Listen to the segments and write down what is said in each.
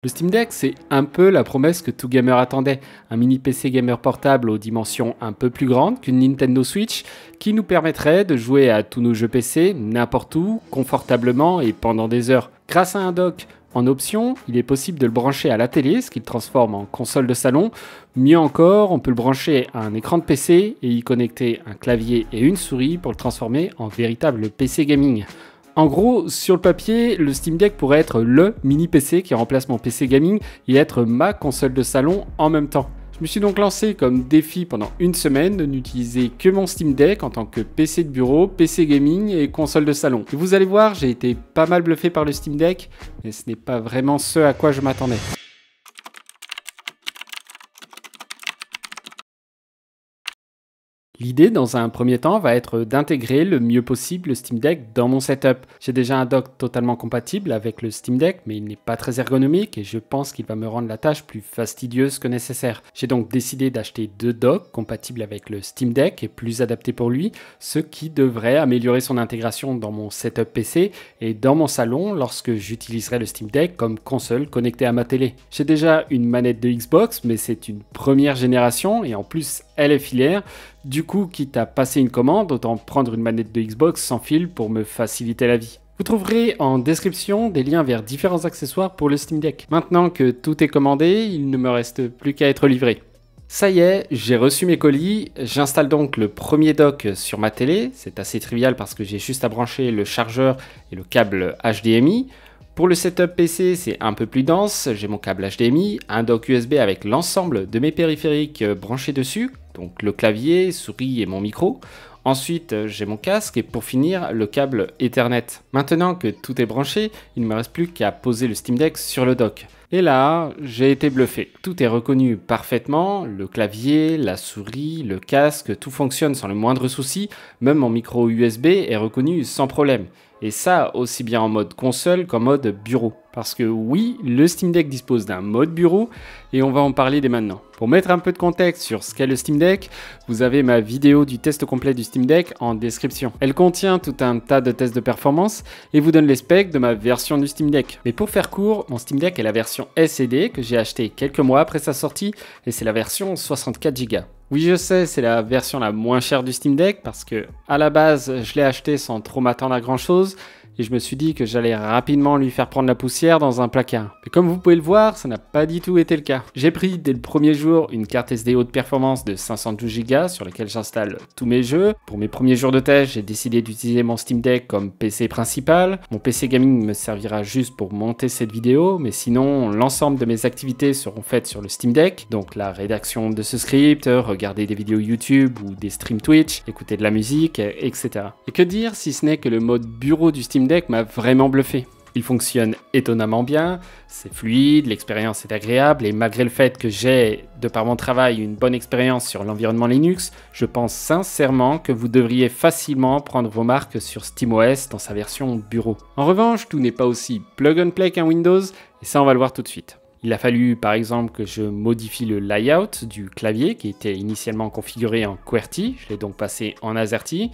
Le Steam Deck, c'est un peu la promesse que tout gamer attendait. Un mini PC gamer portable aux dimensions un peu plus grandes qu'une Nintendo Switch qui nous permettrait de jouer à tous nos jeux PC n'importe où, confortablement et pendant des heures. Grâce à un dock en option, il est possible de le brancher à la télé, ce qui le transforme en console de salon. Mieux encore, on peut le brancher à un écran de PC et y connecter un clavier et une souris pour le transformer en véritable PC gaming. En gros, sur le papier, le Steam Deck pourrait être le mini PC qui remplace mon PC gaming et être ma console de salon en même temps. Je me suis donc lancé comme défi pendant une semaine de n'utiliser que mon Steam Deck en tant que PC de bureau, PC gaming et console de salon. Et vous allez voir, j'ai été pas mal bluffé par le Steam Deck, mais ce n'est pas vraiment ce à quoi je m'attendais. L'idée, dans un premier temps, va être d'intégrer le mieux possible le Steam Deck dans mon setup. J'ai déjà un dock totalement compatible avec le Steam Deck, mais il n'est pas très ergonomique et je pense qu'il va me rendre la tâche plus fastidieuse que nécessaire. J'ai donc décidé d'acheter deux docks compatibles avec le Steam Deck et plus adaptés pour lui, ce qui devrait améliorer son intégration dans mon setup PC et dans mon salon lorsque j'utiliserai le Steam Deck comme console connectée à ma télé. J'ai déjà une manette de Xbox, mais c'est une première génération et en plus elle est filaire. Du coup, quitte à passer une commande, autant prendre une manette de Xbox sans fil pour me faciliter la vie. Vous trouverez en description des liens vers différents accessoires pour le Steam Deck. Maintenant que tout est commandé, il ne me reste plus qu'à être livré. Ça y est, j'ai reçu mes colis, j'installe donc le premier dock sur ma télé. C'est assez trivial parce que j'ai juste à brancher le chargeur et le câble HDMI. Pour le setup PC, c'est un peu plus dense, j'ai mon câble HDMI, un dock USB avec l'ensemble de mes périphériques branchés dessus, donc le clavier, souris et mon micro. Ensuite, j'ai mon casque et pour finir, le câble Ethernet. Maintenant que tout est branché, il ne me reste plus qu'à poser le Steam Deck sur le dock. Et là, j'ai été bluffé. Tout est reconnu parfaitement, le clavier, la souris, le casque, tout fonctionne sans le moindre souci, même mon micro USB est reconnu sans problème. Et ça, aussi bien en mode console qu'en mode bureau. Parce que oui, le Steam Deck dispose d'un mode bureau et on va en parler dès maintenant. Pour mettre un peu de contexte sur ce qu'est le Steam Deck, vous avez ma vidéo du test complet du Steam Deck en description. Elle contient tout un tas de tests de performance et vous donne les specs de ma version du Steam Deck. Mais pour faire court, mon Steam Deck est la version SSD que j'ai acheté quelques mois après sa sortie et c'est la version 64 Go. Oui, je sais, c'est la version la moins chère du Steam Deck parce que à la base, je l'ai acheté sans trop m'attendre à grand chose et je me suis dit que j'allais rapidement lui faire prendre la poussière dans un placard. Mais comme vous pouvez le voir, ça n'a pas du tout été le cas. J'ai pris dès le premier jour une carte SD haute performance de 512 Go sur laquelle j'installe tous mes jeux. Pour mes premiers jours de test, j'ai décidé d'utiliser mon Steam Deck comme PC principal. Mon PC gaming me servira juste pour monter cette vidéo, mais sinon l'ensemble de mes activités seront faites sur le Steam Deck, donc la rédaction de ce script, regarder des vidéos YouTube ou des streams Twitch, écouter de la musique, etc. Et que dire si ce n'est que le mode bureau du Steam Deck m'a vraiment bluffé. Il fonctionne étonnamment bien, c'est fluide, l'expérience est agréable et malgré le fait que j'ai, de par mon travail, une bonne expérience sur l'environnement Linux, je pense sincèrement que vous devriez facilement prendre vos marques sur SteamOS dans sa version bureau. En revanche, tout n'est pas aussi plug and play qu'un Windows et ça on va le voir tout de suite. Il a fallu par exemple que je modifie le layout du clavier qui était initialement configuré en QWERTY, je l'ai donc passé en AZERTY.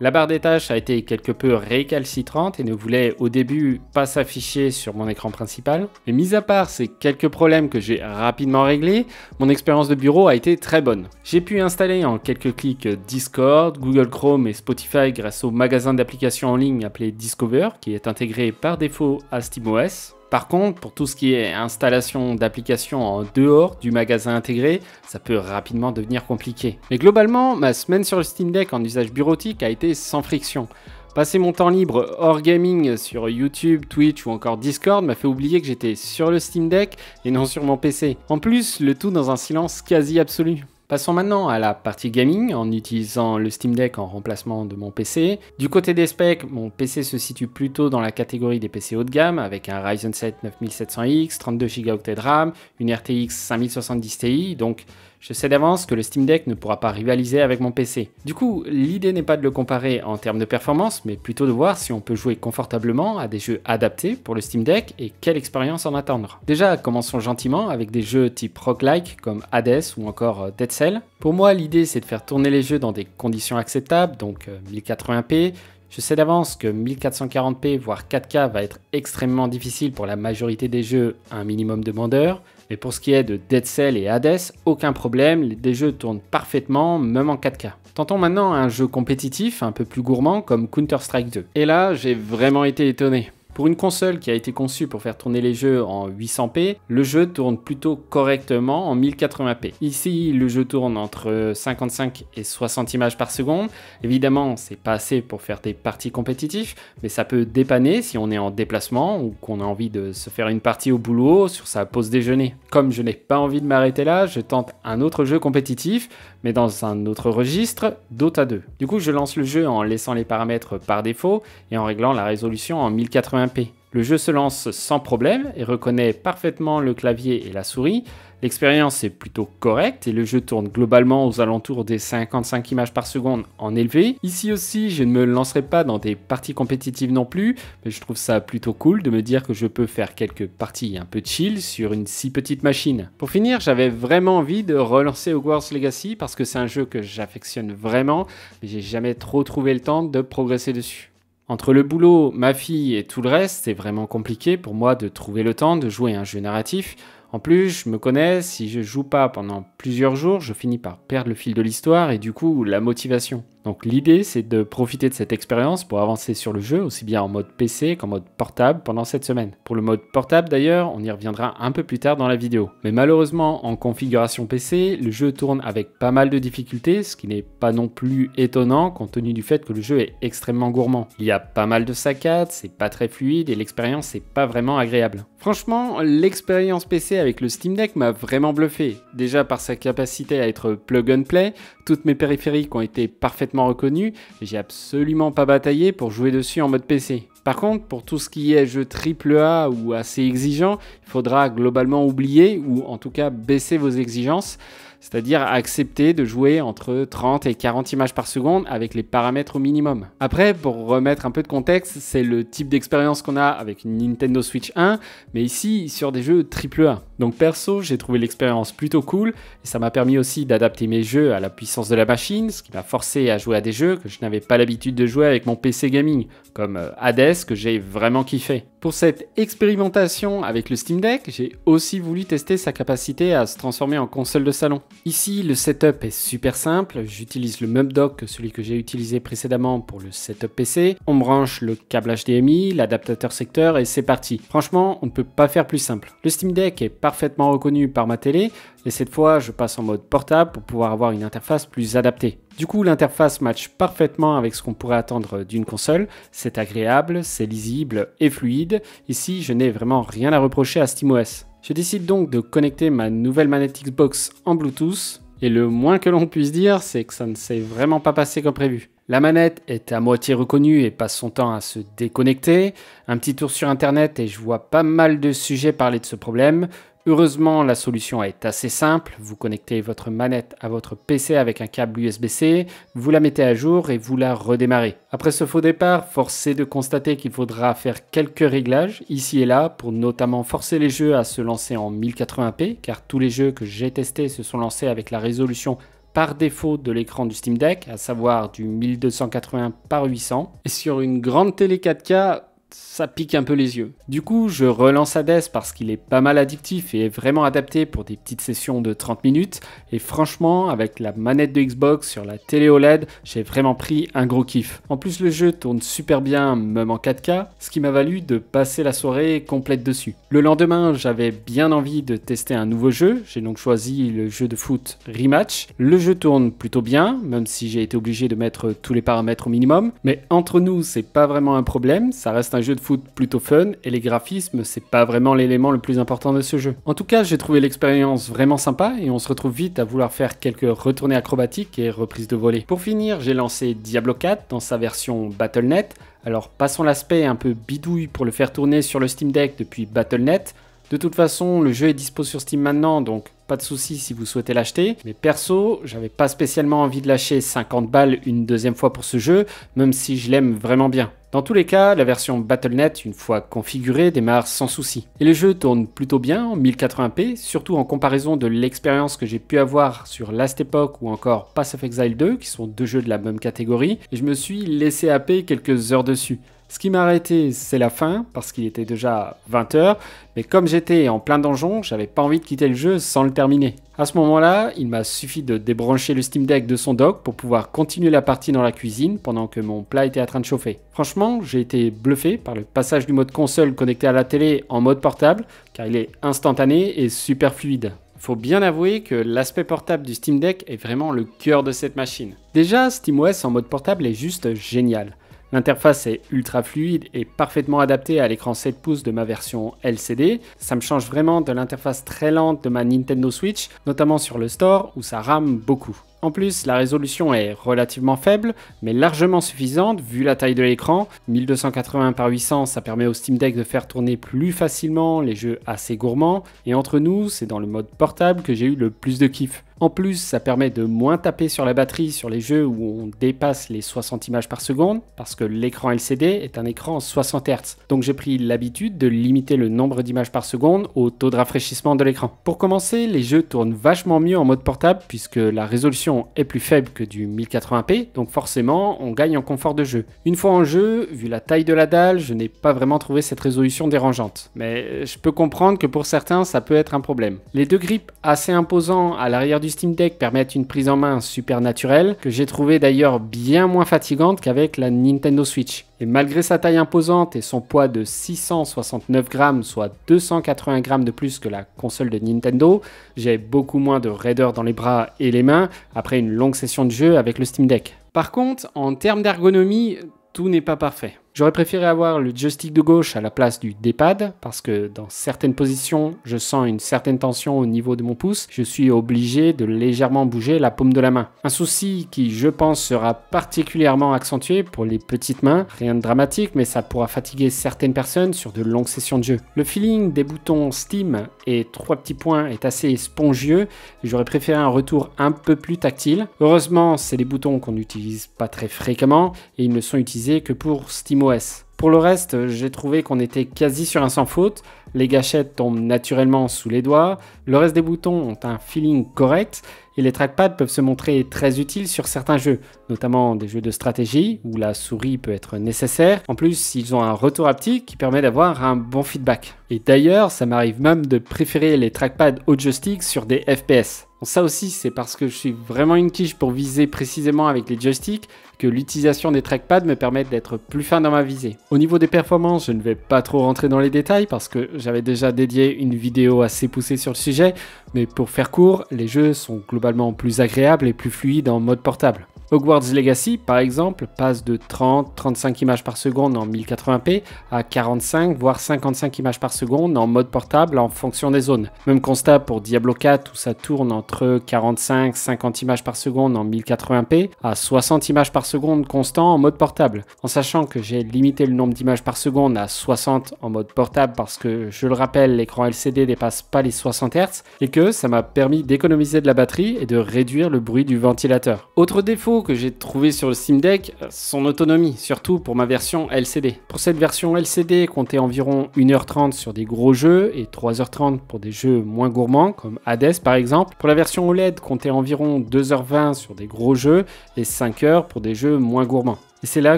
La barre des tâches a été quelque peu récalcitrante et ne voulait au début pas s'afficher sur mon écran principal. Mais mis à part ces quelques problèmes que j'ai rapidement réglés, mon expérience de bureau a été très bonne. J'ai pu installer en quelques clics Discord, Google Chrome et Spotify grâce au magasin d'applications en ligne appelé Discover qui est intégré par défaut à SteamOS. Par contre, pour tout ce qui est installation d'applications en dehors du magasin intégré, ça peut rapidement devenir compliqué. Mais globalement, ma semaine sur le Steam Deck en usage bureautique a été sans friction. Passer mon temps libre hors gaming sur YouTube, Twitch ou encore Discord m'a fait oublier que j'étais sur le Steam Deck et non sur mon PC. En plus, le tout dans un silence quasi absolu. Passons maintenant à la partie gaming en utilisant le Steam Deck en remplacement de mon PC. Du côté des specs, mon PC se situe plutôt dans la catégorie des PC haut de gamme avec un Ryzen 7 9700X, 32 Go de RAM, une RTX 5070 Ti, donc je sais d'avance que le Steam Deck ne pourra pas rivaliser avec mon PC. Du coup, l'idée n'est pas de le comparer en termes de performance, mais plutôt de voir si on peut jouer confortablement à des jeux adaptés pour le Steam Deck et quelle expérience en attendre. Déjà, commençons gentiment avec des jeux type roguelike comme Hades ou encore Dead Cell. Pour moi, l'idée c'est de faire tourner les jeux dans des conditions acceptables, donc 1080p, Je sais d'avance que 1440p voire 4K va être extrêmement difficile pour la majorité des jeux à un minimum demandeur, mais pour ce qui est de Dead Cell et Hades, aucun problème, les jeux tournent parfaitement, même en 4K. Tentons maintenant un jeu compétitif un peu plus gourmand comme Counter-Strike 2. Et là, j'ai vraiment été étonné. Pour une console qui a été conçue pour faire tourner les jeux en 800p, le jeu tourne plutôt correctement en 1080p. Ici, le jeu tourne entre 55 et 60 images par seconde. Évidemment, c'est pas assez pour faire des parties compétitives, mais ça peut dépanner si on est en déplacement ou qu'on a envie de se faire une partie au boulot sur sa pause déjeuner. Comme je n'ai pas envie de m'arrêter là, je tente un autre jeu compétitif, mais dans un autre registre, Dota 2. Du coup, je lance le jeu en laissant les paramètres par défaut et en réglant la résolution en 1080p. Le jeu se lance sans problème et reconnaît parfaitement le clavier et la souris. L'expérience est plutôt correcte et le jeu tourne globalement aux alentours des 55 images par seconde en élevé. Ici aussi, je ne me lancerai pas dans des parties compétitives non plus, mais je trouve ça plutôt cool de me dire que je peux faire quelques parties un peu chill sur une si petite machine. Pour finir, j'avais vraiment envie de relancer Hogwarts Legacy parce que c'est un jeu que j'affectionne vraiment, mais j'ai jamais trop trouvé le temps de progresser dessus. Entre le boulot, ma fille et tout le reste, c'est vraiment compliqué pour moi de trouver le temps de jouer à un jeu narratif. En plus, je me connais, si je joue pas pendant plusieurs jours, je finis par perdre le fil de l'histoire et du coup la motivation. Donc l'idée, c'est de profiter de cette expérience pour avancer sur le jeu, aussi bien en mode PC qu'en mode portable pendant cette semaine. Pour le mode portable d'ailleurs, on y reviendra un peu plus tard dans la vidéo. Mais malheureusement, en configuration PC, le jeu tourne avec pas mal de difficultés, ce qui n'est pas non plus étonnant compte tenu du fait que le jeu est extrêmement gourmand. Il y a pas mal de saccades, c'est pas très fluide et l'expérience n'est pas vraiment agréable. Franchement, l'expérience PC avec le Steam Deck m'a vraiment bluffé. Déjà par sa capacité à être plug and play, toutes mes périphériques ont été parfaitement reconnus et j'ai absolument pas bataillé pour jouer dessus en mode PC. Par contre, pour tout ce qui est jeu AAA ou assez exigeant, il faudra globalement oublier ou en tout cas baisser vos exigences, c'est-à-dire accepter de jouer entre 30 et 40 images par seconde avec les paramètres au minimum. Après, pour remettre un peu de contexte, c'est le type d'expérience qu'on a avec une Nintendo Switch 1, mais ici sur des jeux AAA. Donc perso, j'ai trouvé l'expérience plutôt cool et ça m'a permis aussi d'adapter mes jeux à la puissance de la machine, ce qui m'a forcé à jouer à des jeux que je n'avais pas l'habitude de jouer avec mon PC gaming, comme Hades que j'ai vraiment kiffé. Pour cette expérimentation avec le Steam Deck, j'ai aussi voulu tester sa capacité à se transformer en console de salon. Ici, le setup est super simple, j'utilise le même dock que celui que j'ai utilisé précédemment pour le setup PC. On branche le câble HDMI, l'adaptateur secteur et c'est parti. Franchement, on ne peut pas faire plus simple. Le Steam Deck est parfaitement reconnu par ma télé et cette fois, je passe en mode portable pour pouvoir avoir une interface plus adaptée. Du coup, l'interface match parfaitement avec ce qu'on pourrait attendre d'une console. C'est agréable, c'est lisible et fluide. Ici, je n'ai vraiment rien à reprocher à SteamOS. Je décide donc de connecter ma nouvelle manette Xbox en Bluetooth. Et le moins que l'on puisse dire, c'est que ça ne s'est vraiment pas passé comme prévu. La manette est à moitié reconnue et passe son temps à se déconnecter. Un petit tour sur internet et je vois pas mal de sujets parler de ce problème. Heureusement, la solution est assez simple. Vous connectez votre manette à votre PC avec un câble USB-C, vous la mettez à jour et vous la redémarrez. Après ce faux départ, force est de constater qu'il faudra faire quelques réglages ici et là pour notamment forcer les jeux à se lancer en 1080p car tous les jeux que j'ai testés se sont lancés avec la résolution par défaut de l'écran du Steam Deck, à savoir du 1280 par 800. Et sur une grande télé 4K, ça pique un peu les yeux. Du coup, je relance Hades parce qu'il est pas mal addictif et est vraiment adapté pour des petites sessions de 30 minutes. Et franchement, avec la manette de Xbox sur la télé OLED, j'ai vraiment pris un gros kiff. En plus, le jeu tourne super bien, même en 4K, ce qui m'a valu de passer la soirée complète dessus. Le lendemain, j'avais bien envie de tester un nouveau jeu. J'ai donc choisi le jeu de foot Rematch. Le jeu tourne plutôt bien, même si j'ai été obligé de mettre tous les paramètres au minimum. Mais entre nous, c'est pas vraiment un problème. Ça reste un jeu de foot plutôt fun et les graphismes, c'est pas vraiment l'élément le plus important de ce jeu. En tout cas, j'ai trouvé l'expérience vraiment sympa et on se retrouve vite à vouloir faire quelques retournées acrobatiques et reprises de volée. Pour finir, j'ai lancé Diablo 4 dans sa version Battle.net. Alors passons l'aspect un peu bidouille pour le faire tourner sur le Steam Deck depuis Battle.net. De toute façon, le jeu est dispo sur Steam maintenant, donc pas de souci si vous souhaitez l'acheter. Mais perso, j'avais pas spécialement envie de lâcher 50 balles une deuxième fois pour ce jeu, même si je l'aime vraiment bien. Dans tous les cas, la version Battle.net, une fois configurée, démarre sans souci. Et le jeu tourne plutôt bien en 1080p, surtout en comparaison de l'expérience que j'ai pu avoir sur Last Epoch ou encore Path of Exile 2, qui sont deux jeux de la même catégorie, et je me suis laissé happer quelques heures dessus. Ce qui m'a arrêté, c'est la fin, parce qu'il était déjà 20 h, mais comme j'étais en plein donjon, j'avais pas envie de quitter le jeu sans le terminer. À ce moment-là, il m'a suffi de débrancher le Steam Deck de son dock pour pouvoir continuer la partie dans la cuisine pendant que mon plat était en train de chauffer. Franchement, j'ai été bluffé par le passage du mode console connecté à la télé en mode portable, car il est instantané et super fluide. Faut bien avouer que l'aspect portable du Steam Deck est vraiment le cœur de cette machine. Déjà, SteamOS en mode portable est juste génial. L'interface est ultra fluide et parfaitement adaptée à l'écran 7 pouces de ma version LCD. Ça me change vraiment de l'interface très lente de ma Nintendo Switch, notamment sur le store où ça rame beaucoup. En plus, la résolution est relativement faible, mais largement suffisante vu la taille de l'écran. 1280 par 800, ça permet au Steam Deck de faire tourner plus facilement les jeux assez gourmands. Et entre nous, c'est dans le mode portable que j'ai eu le plus de kiff. En plus, ça permet de moins taper sur la batterie sur les jeux où on dépasse les 60 images par seconde, parce que l'écran LCD est un écran 60 Hz. Donc j'ai pris l'habitude de limiter le nombre d'images par seconde au taux de rafraîchissement de l'écran. Pour commencer, les jeux tournent vachement mieux en mode portable, puisque la résolution est plus faible que du 1080p, donc forcément on gagne en confort de jeu. Une fois en jeu, vu la taille de la dalle, je n'ai pas vraiment trouvé cette résolution dérangeante. Mais je peux comprendre que pour certains ça peut être un problème. Les deux grips assez imposants à l'arrière du Steam Deck permettent une prise en main super naturelle, que j'ai trouvé d'ailleurs bien moins fatigante qu'avec la Nintendo Switch. Et malgré sa taille imposante et son poids de 669 grammes, soit 280 grammes de plus que la console de Nintendo, j'ai beaucoup moins de raideur dans les bras et les mains après une longue session de jeu avec le Steam Deck. Par contre, en termes d'ergonomie, tout n'est pas parfait. J'aurais préféré avoir le joystick de gauche à la place du D-pad parce que dans certaines positions, je sens une certaine tension au niveau de mon pouce. Je suis obligé de légèrement bouger la paume de la main. Un souci qui, je pense, sera particulièrement accentué pour les petites mains. Rien de dramatique, mais ça pourra fatiguer certaines personnes sur de longues sessions de jeu. Le feeling des boutons Steam et 3 petits points est assez spongieux. J'aurais préféré un retour un peu plus tactile. Heureusement, c'est des boutons qu'on n'utilise pas très fréquemment et ils ne sont utilisés que pour SteamOS. Pour le reste, j'ai trouvé qu'on était quasi sur un sans faute. Les gâchettes tombent naturellement sous les doigts. Le reste des boutons ont un feeling correct. Et les trackpads peuvent se montrer très utiles sur certains jeux, notamment des jeux de stratégie où la souris peut être nécessaire. En plus, ils ont un retour haptique qui permet d'avoir un bon feedback. Et d'ailleurs, ça m'arrive même de préférer les trackpads au joystick sur des FPS. Bon, ça aussi, c'est parce que je suis vraiment une quiche pour viser précisément avec les joysticks que l'utilisation des trackpads me permet d'être plus fin dans ma visée. Au niveau des performances, je ne vais pas trop rentrer dans les détails parce que j'avais déjà dédié une vidéo assez poussée sur le sujet, mais pour faire court, les jeux sont globalement plus agréables et plus fluides en mode portable. Hogwarts Legacy, par exemple, passe de 30-35 images par seconde en 1080p à 45 voire 55 images par seconde en mode portable en fonction des zones. Même constat pour Diablo 4 où ça tourne entre 45-50 images par seconde en 1080p à 60 images par seconde constant en mode portable. En sachant que j'ai limité le nombre d'images par seconde à 60 en mode portable parce que, je le rappelle, l'écran LCD dépasse pas les 60 Hz et que ça m'a permis d'économiser de la batterie et de réduire le bruit du ventilateur. Autre défaut que j'ai trouvé sur le Steam Deck, son autonomie, surtout pour ma version LCD. Pour cette version LCD, comptez environ 1h30 sur des gros jeux et 3h30 pour des jeux moins gourmands, comme Hades par exemple. Pour la version OLED, comptez environ 2h20 sur des gros jeux et 5h pour des jeux moins gourmands. Et c'est là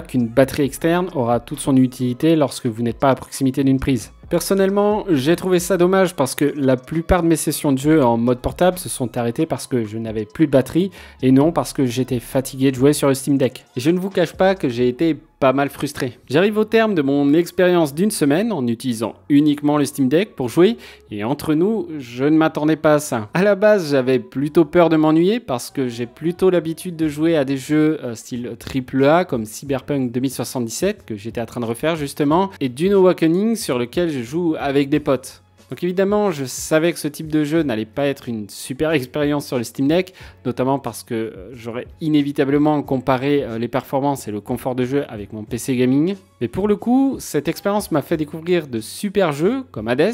qu'une batterie externe aura toute son utilité lorsque vous n'êtes pas à proximité d'une prise. Personnellement, j'ai trouvé ça dommage parce que la plupart de mes sessions de jeu en mode portable se sont arrêtées parce que je n'avais plus de batterie et non parce que j'étais fatigué de jouer sur le Steam Deck. Et je ne vous cache pas que j'ai été pas mal frustré. J'arrive au terme de mon expérience d'une semaine en utilisant uniquement le Steam Deck pour jouer et entre nous, je ne m'attendais pas à ça. À la base, j'avais plutôt peur de m'ennuyer parce que j'ai plutôt l'habitude de jouer à des jeux style AAA comme Cyberpunk 2077 que j'étais en train de refaire justement et Dune Awakening sur lequel je joue avec des potes. Donc évidemment, je savais que ce type de jeu n'allait pas être une super expérience sur le Steam Deck, notamment parce que j'aurais inévitablement comparé les performances et le confort de jeu avec mon PC gaming. Mais pour le coup, cette expérience m'a fait découvrir de super jeux comme Hades,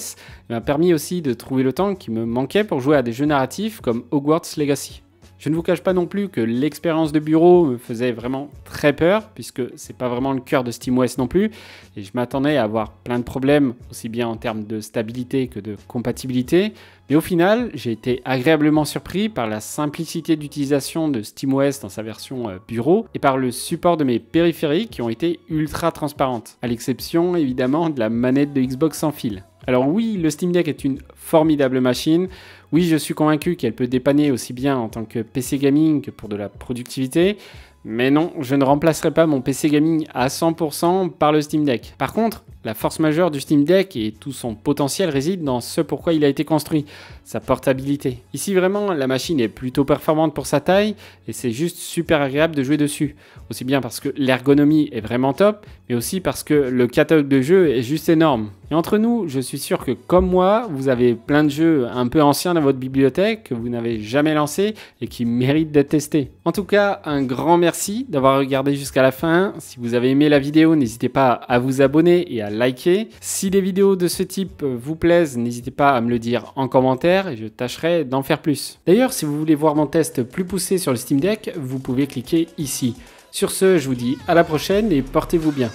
et m'a permis aussi de trouver le temps qui me manquait pour jouer à des jeux narratifs comme Hogwarts Legacy. Je ne vous cache pas non plus que l'expérience de bureau me faisait vraiment très peur, puisque c'est pas vraiment le cœur de SteamOS non plus, et je m'attendais à avoir plein de problèmes, aussi bien en termes de stabilité que de compatibilité. Mais au final, j'ai été agréablement surpris par la simplicité d'utilisation de SteamOS dans sa version bureau, et par le support de mes périphériques qui ont été ultra transparentes, à l'exception évidemment de la manette de Xbox sans fil. Alors oui, le Steam Deck est une formidable machine. Oui, je suis convaincu qu'elle peut dépanner aussi bien en tant que PC gaming que pour de la productivité. Mais non, je ne remplacerai pas mon PC gaming à 100% par le Steam Deck. Par contre, la force majeure du Steam Deck et tout son potentiel réside dans ce pourquoi il a été construit, sa portabilité. Ici vraiment, la machine est plutôt performante pour sa taille et c'est juste super agréable de jouer dessus. Aussi bien parce que l'ergonomie est vraiment top, mais aussi parce que le catalogue de jeux est juste énorme. Et entre nous, je suis sûr que comme moi, vous avez plein de jeux un peu anciens dans votre bibliothèque que vous n'avez jamais lancés et qui méritent d'être testés. En tout cas, un grand merci d'avoir regardé jusqu'à la fin. Si vous avez aimé la vidéo, n'hésitez pas à vous abonner et à liker. Si les vidéos de ce type vous plaisent, n'hésitez pas à me le dire en commentaire et je tâcherai d'en faire plus. D'ailleurs, si vous voulez voir mon test plus poussé sur le Steam Deck, vous pouvez cliquer ici. Sur ce, je vous dis à la prochaine et portez-vous bien.